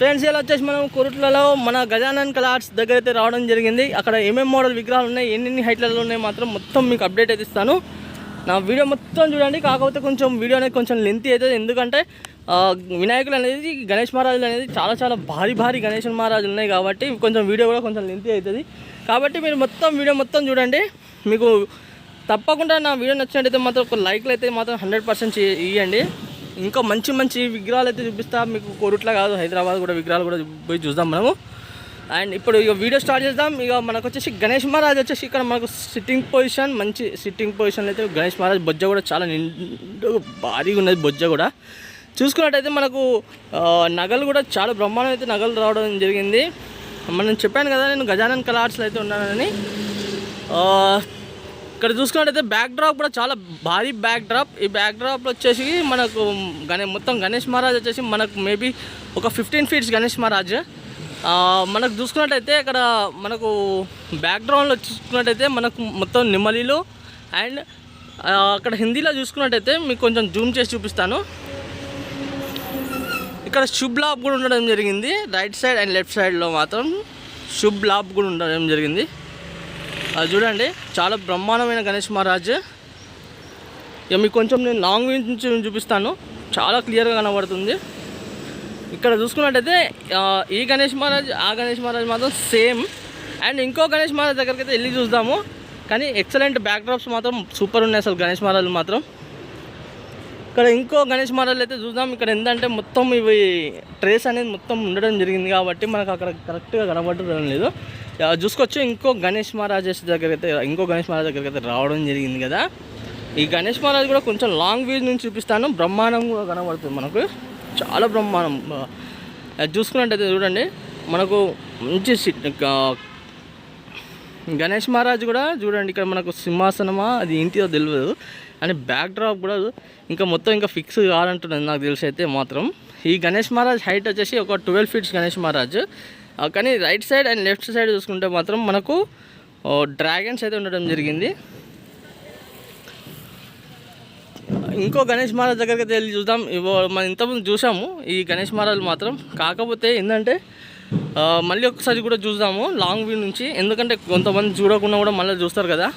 Friends ఇలా వచ్చేసి మనం కొరుట్లలో మన గజానన్ కలార్స్ దగ్గర అయితే రావడం జరిగింది. అక్కడ ఏమేమి మోడల్ విగ్రహాలు ఉన్నాయి, ఎన్ని హైట్లలో ఉన్నాయి మాత్రం మొత్తం మీకు అప్డేట్ అయితే ఇస్తాను. నా వీడియో మొత్తం చూడండి. కాకపోతే కొంచెం వీడియో అనేది కొంచెం లెంతీ అవుతుంది, ఎందుకంటే వినాయకులు అనేది గణేష్ మహారాజులు అనేది చాలా భారీ గణేష్ మహారాజులు ఉన్నాయి కాబట్టి కొంచెం వీడియో కూడా కొంచెం లెంతీ అవుతుంది. కాబట్టి మీరు వీడియో మొత్తం చూడండి. మీకు తప్పకుండా నా వీడియో నచ్చినట్టయితే మాత్రం ఒక లైక్లు అయితే మాత్రం 100% ఇవ్వండి. ఇంకా మంచి విగ్రహాలు అయితే చూపిస్తా మీకు. కొరుట్ల కాదు, హైదరాబాద్ కూడా విగ్రహాలు కూడా పోయి చూద్దాం మనము. అండ్ ఇప్పుడు ఇక వీడియో స్టార్ట్ చేద్దాం. ఇక మనకు వచ్చేసి గణేష్ మహారాజ్ వచ్చేసి ఇక్కడ మనకు సిట్టింగ్ పొజిషన్, మంచి సిట్టింగ్ పొజిషన్ అయితే గణేష్ మహారాజ్ బొజ్జ కూడా చాలా భారీగా ఉన్నది. బొజ్జ కూడా చూసుకున్నట్టయితే మనకు నగలు కూడా చాలా బ్రహ్మాండం అయితే నగలు రావడం జరిగింది. మనం చెప్పాను కదా నేను గజానన్ కలార్స్లో అయితే ఉన్నానని. ఇక్కడ చూసుకున్నట్టయితే బ్యాక్ డ్రాప్ కూడా చాలా భారీ బ్యాక్ డ్రాప్. ఈ బ్యాక్ డ్రాప్లో వచ్చేసి మనకు మొత్తం గణేష్ మహారాజ్ వచ్చేసి మనకు మేబీ ఒక 15 feet గణేష్ మహారాజ్. మనకు చూసుకున్నట్టయితే ఇక్కడ మనకు బ్యాక్గ్రౌండ్లో చూసుకున్నట్టయితే మనకు మొత్తం నిమ్మలీలు. అండ్ అక్కడ హిందీలో చూసుకున్నట్టయితే మీకు కొంచెం జూమ్ చేసి చూపిస్తాను. ఇక్కడ శుభ్ లాభ్ కూడా ఉండడం జరిగింది. రైట్ సైడ్ అండ్ లెఫ్ట్ సైడ్లో మాత్రం శుభ్ లాభ్ కూడా ఉండడం జరిగింది. అది చూడండి, చాలా బ్రహ్మాండమైన గణేష్ మహారాజ్. ఇక మీకు కొంచెం నేను లాంగ్ వ్యూ నుంచి చూపిస్తాను, చాలా క్లియర్గా కనబడుతుంది. ఇక్కడ చూసుకున్నట్టయితే ఈ గణేష్ మహారాజ్ ఆ గణేష్ మహారాజ్ మాత్రం సేమ్. అండ్ ఇంకో గణేష్ మహారాజ్ దగ్గరికి అయితే వెళ్ళి చూద్దాము. కానీ ఎక్సలెంట్ బ్యాక్ డ్రాప్స్ మాత్రం సూపర్ ఉన్నాయి అసలు గణేష్ మహారాజులు మాత్రం. ఇక్కడ ఇంకో గణేష్ మహారాజులు అయితే చూద్దాం. ఇక్కడ ఏంటంటే మొత్తం ఇవి ట్రేస్ అనేది మొత్తం ఉండడం జరిగింది కాబట్టి మనకు అక్కడ కరెక్ట్గా కనబడడం లేదు. చూసుకోవచ్చు. ఇంకో గణేష్ మహారాజ్ దగ్గరికి అయితే రావడం జరిగింది కదా. ఈ గణేష్ మహారాజ్ కూడా కొంచెం లాంగ్ వ్యూ నుంచి చూపిస్తాను. బ్రహ్మాండం కూడా కనబడుతుంది మనకు, చాలా బ్రహ్మాండం. చూసుకున్నట్టయితే చూడండి, మనకు మంచి గణేష్ మహారాజ్ కూడా చూడండి. ఇక్కడ మనకు సింహాసనమా అది ఏంటిదో తెలియదు. అని బ్యాక్ డ్రాప్ కూడా ఇంకా మొత్తం ఇంకా ఫిక్స్ కావాలంటున్నది నాకు తెలిసి అయితే మాత్రం. ఈ గణేష్ మహారాజ్ హైట్ వచ్చేసి ఒక 12 feet గణేష్ మహారాజ్. కానీ right side and left side చూసుకుంటే మాత్రం మనకు డ్రాగన్స్ అయితే ఉండడం జరిగింది. ఇంకో గణేష్ మహారాజ్ దగ్గరికి అయితే వెళ్ళి చూద్దాం. మనం ఇంతకుముందు చూసాము ఈ గణేష్ మహారాజ్ మాత్రం. కాకపోతే ఏంటంటే మళ్ళీ ఒకసారి కూడా చూద్దాము లాంగ్ వ్యూ నుంచి, ఎందుకంటే కొంతమంది చూడకుండా కూడా మళ్ళీ చూస్తారు కదా.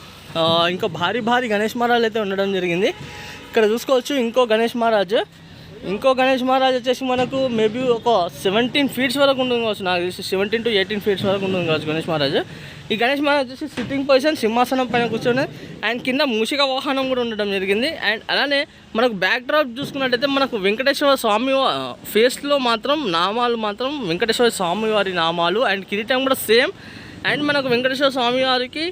ఇంకా భారీ గణేష్ మహారాజ్ అయితే ఉండడం జరిగింది. ఇక్కడ చూసుకోవచ్చు ఇంకో గణేష్ మహారాజ్ వచ్చేసి మనకు మేబీ ఒక 17 feet వరకు ఉంటుంది కావచ్చు, నాకు తెలిసి 17 to 18 feet వరకు ఉంటుంది కావచ్చు గణేష్ మహారాజ్. ఈ గణేష్ మహారాజ్ వచ్చేసి సిట్టింగ్ పొజిషన్, సింహాసనం పైన కూర్చొని అండ్ కింద మూషిక వాహనం కూడా ఉండడం జరిగింది. అండ్ అలానే మనకు బ్యాక్ డ్రాప్ చూసుకున్నట్టయితే మనకు వెంకటేశ్వర స్వామి ఫేస్లో మాత్రం నామాలు మాత్రం వెంకటేశ్వర స్వామి వారి నామాలు. అండ్ కిరీటం కూడా సేమ్. అండ్ మనకు వెంకటేశ్వర స్వామి వారికి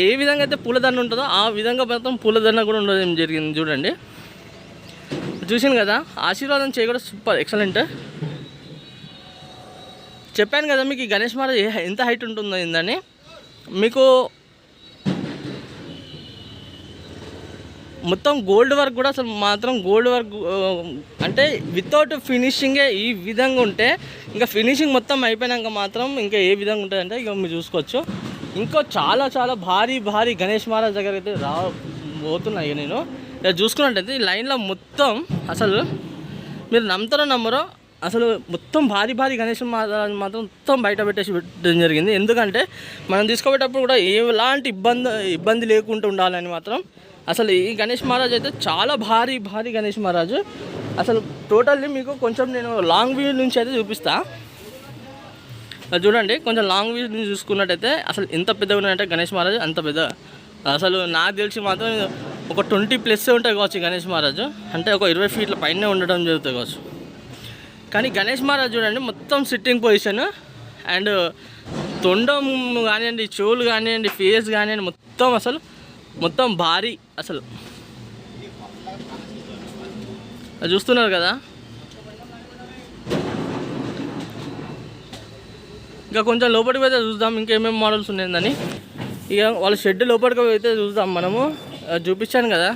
ఏ విధంగా అయితే పూలదండ ఉంటుందో ఆ విధంగా మాత్రం పూలదండ కూడా ఉండడం జరిగింది. చూడండి, చూసాను కదా. ఆశీర్వాదం చేయ కూడా సూపర్ ఎక్సలెంట్. చెప్పాను కదా మీకు ఈ గణేష్ మహారాజ్ ఎంత హైట్ ఉంటుందో ఏందని. మీకు మొత్తం గోల్డ్ వర్క్ కూడా అసలు మాత్రం గోల్డ్ వర్క్ అంటే వితౌట్ ఫినిషింగే ఈ విధంగా ఉంటే, ఇంకా ఫినిషింగ్ మొత్తం అయిపోయినాక మాత్రం ఇంకా ఏ విధంగా ఉంటుందంటే ఇక మీరు చూసుకోవచ్చు. ఇంకో చాలా భారీ గణేష్ మహారాజ్ దగ్గర అయితే రాబోతున్నాయి. నేను చూసుకున్నట్టయితే ఈ లైన్లో మొత్తం అసలు మీరు నమ్ముతారో నమ్మరో అసలు మొత్తం భారీ గణేష్ మహారాజ్ మాత్రం మొత్తం బయట పెట్టడం జరిగింది. ఎందుకంటే మనం తీసుకోబెట్టేటప్పుడు కూడా ఎలాంటి ఇబ్బంది లేకుండా ఉండాలని మాత్రం. అసలు ఈ గణేష్ మహారాజ్ అయితే చాలా భారీ గణేష్ మహారాజు. అసలు టోటల్లీ మీకు కొంచెం నేను లాంగ్ వ్యూ నుంచి అయితే చూపిస్తా. చూడండి, కొంచెం లాంగ్ వ్యూ నుంచి చూసుకున్నట్టయితే అసలు ఎంత పెద్దగా ఉన్నాయంటే గణేష్ మహారాజ్ అంత పెద్ద. అసలు నాకు తెలిసి మాత్రం ఒక 20+ ఉంటాయి కావచ్చు గణేష్ మహారాజు. అంటే ఒక 20 feet పైనే ఉండడం జరుగుతుంది కావచ్చు. కానీ గణేష్ మహారాజ్ చూడండి మొత్తం సిట్టింగ్ పొజిషన్. అండ్ తొండం కానివ్వండి, చెవులు కానివ్వండి, ఫేస్ కానివ్వండి, మొత్తం భారీ అసలు. అది చూస్తున్నారు కదా. ఇంకా కొంచెం లోపలికి పోతే చూద్దాం ఇంకేమేమి మోడల్స్ ఉన్నాయని. ఇక వాళ్ళ షెడ్ లోపలికి అయితే చూద్దాం మనము. చూపించాను కదా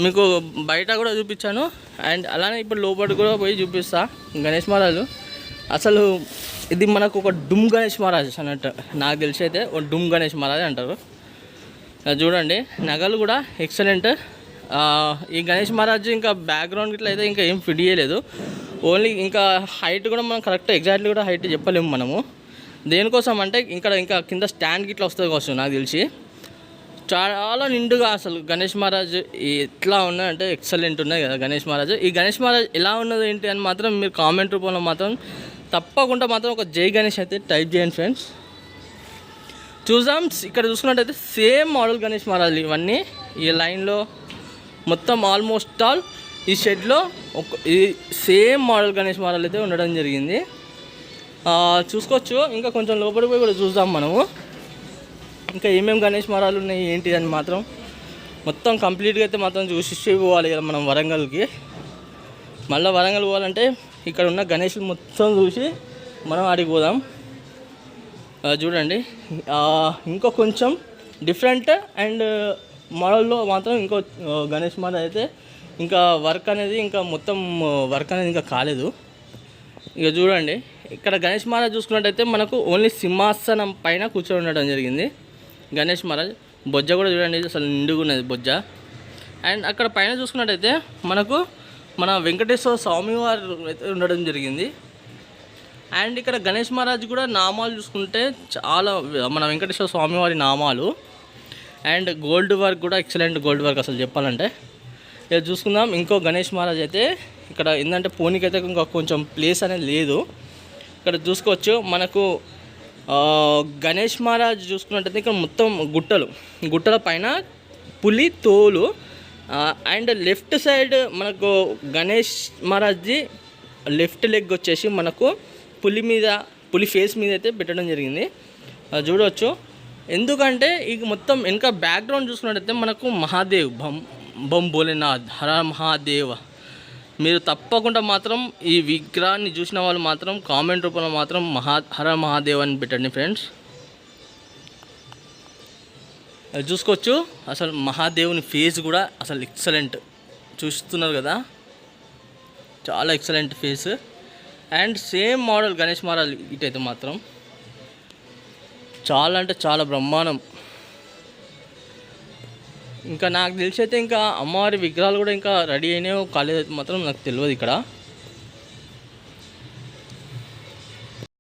మీకు, బయట కూడా చూపించాను. అండ్ అలానే ఇప్పుడు లోపలికి కూడా పోయి చూపిస్తా గణేష్ మహారాజు. అసలు ఇది మనకు ఒక డుమ్ గణేష్ మహారాజ్ అన్నట్టు నాకు తెలిసి అయితే ఒక డుమ్ గణేష్ మహారాజ్ అంటారు. చూడండి, నగలు కూడా ఎక్సలెంట్. ఈ గణేష్ మహారాజ్ ఇంకా బ్యాక్గ్రౌండ్ ఇట్లా అయితే ఇంకా ఏం ఫిట్ చేయలేదు. ఓన్లీ ఇంకా హైట్ కూడా మనం కరెక్ట్ ఎగ్జాక్ట్లీ కూడా హైట్ చెప్పలేము మనము. దేనికోసం అంటే ఇంకా కింద స్టాండ్ గిట్లా వస్తుంది కావచ్చు నాకు తెలిసి. చాలా నిండుగా అసలు గణేష్ మహారాజ్ ఎట్లా ఉన్నాయంటే ఎక్సలెంట్ ఉన్నాయి కదా గణేష్ మహారాజ్. ఈ గణేష్ మహారాజ్ ఎలా ఉన్నది ఏంటి అని మాత్రం మీరు కామెంట్ రూపంలో మాత్రం తప్పకుండా మాత్రం ఒక జై గణేష్ అయితే టైప్ చేయండి ఫ్రెండ్స్. చూద్దాం. ఇక్కడ చూసుకున్నట్టయితే సేమ్ మోడల్ గణేష్ మహారాజ్ ఇవన్నీ ఈ లైన్లో మొత్తం ఆల్మోస్ట్ ఆల్ ఈ షెడ్లో ఈ సేమ్ మోడల్ గణేష్ మహారాజ్ అయితే ఉండడం జరిగింది. చూసుకోవచ్చు. ఇంకా కొంచెం లోపలికి పోయి కూడా చూద్దాం మనము ఇంకా ఏమేమి గణేష్ మహారాజులు ఉన్నాయి ఏంటి అని మాత్రం మొత్తం కంప్లీట్గా అయితే మాత్రం చూసి పోవాలి కదా మనం వరంగల్కి. మళ్ళీ వరంగల్ పోవాలంటే ఇక్కడ ఉన్న గణేషులు మొత్తం చూసి మనం ఆడికి పోదాం. చూడండి ఇంకో కొంచెం డిఫరెంట్ అండ్ మోడల్లో మాత్రం ఇంకో గణేష్ మహారాజ్ అయితే ఇంకా వర్క్ అనేది ఇంకా కాలేదు. ఇక చూడండి ఇక్కడ గణేష్ మహారాజ్ చూసుకున్నట్టయితే మనకు ఓన్లీ సింహాసనం పైన కూర్చొని ఉండడం జరిగింది గణేష్ మహారాజ్. బొజ్జ కూడా చూడండి అసలు నిండుగా ఉన్నది బొజ్జ. అండ్ అక్కడ పైన చూసుకున్నట్టయితే మనకు మన వెంకటేశ్వర స్వామి వారు అయితే ఉండడం జరిగింది. అండ్ ఇక్కడ గణేష్ మహారాజ్ కూడా నామాలు చూసుకుంటే చాలా మన వెంకటేశ్వర స్వామి వారి నామాలు అండ్ గోల్డ్ వర్క్ కూడా ఎక్సలెంట్ గోల్డ్ వర్క్ అసలు చెప్పాలంటే. ఇక చూసుకుందాం. ఇంకో గణేష్ మహారాజ్ అయితే ఇక్కడ ఏంటంటే పోనీకైతే ఇంకా కొంచెం ప్లేస్ అనేది లేదు. ఇక్కడ చూసుకోవచ్చు మనకు గణేష్ మహారాజ్ చూసుకున్నట్టయితే ఇక్కడ మొత్తం గుట్టల పైన పులి తోలు అండ్ లెఫ్ట్ సైడ్ మనకు గణేష్ మహారాజ్ది లెఫ్ట్ లెగ్ వచ్చేసి మనకు పులి ఫేస్ మీద అయితే పెట్టడం జరిగింది. చూడవచ్చు. ఎందుకంటే ఇక మొత్తం వెనక బ్యాక్గ్రౌండ్ చూసుకున్నట్టయితే మనకు మహాదేవ్ బం భోలేనాథ్ హర మహాదేవ్. మీరు తప్పకుండా మాత్రం ఈ విగ్రహాన్ని చూసిన వాళ్ళు మాత్రం కామెంట్ రూపంలో మాత్రం హర మహాదేవ్ అని పెట్టండి ఫ్రెండ్స్. చూసుకోవచ్చు అసలు మహాదేవుని ఫేస్ కూడా అసలు ఎక్సలెంట్ చూస్తున్నారు కదా, చాలా excellent face. And same model Ganesh Maharaj ఇటైతే మాత్రం చాలా అంటే చాలా బ్రహ్మాండం. ఇంకా నాకు తెలిసి అయితే ఇంకా అమ్మవారి విగ్రహాలు కూడా ఇంకా రెడీ అయినాయో కాలేదో మాత్రం నాకు తెలియదు ఇక్కడ.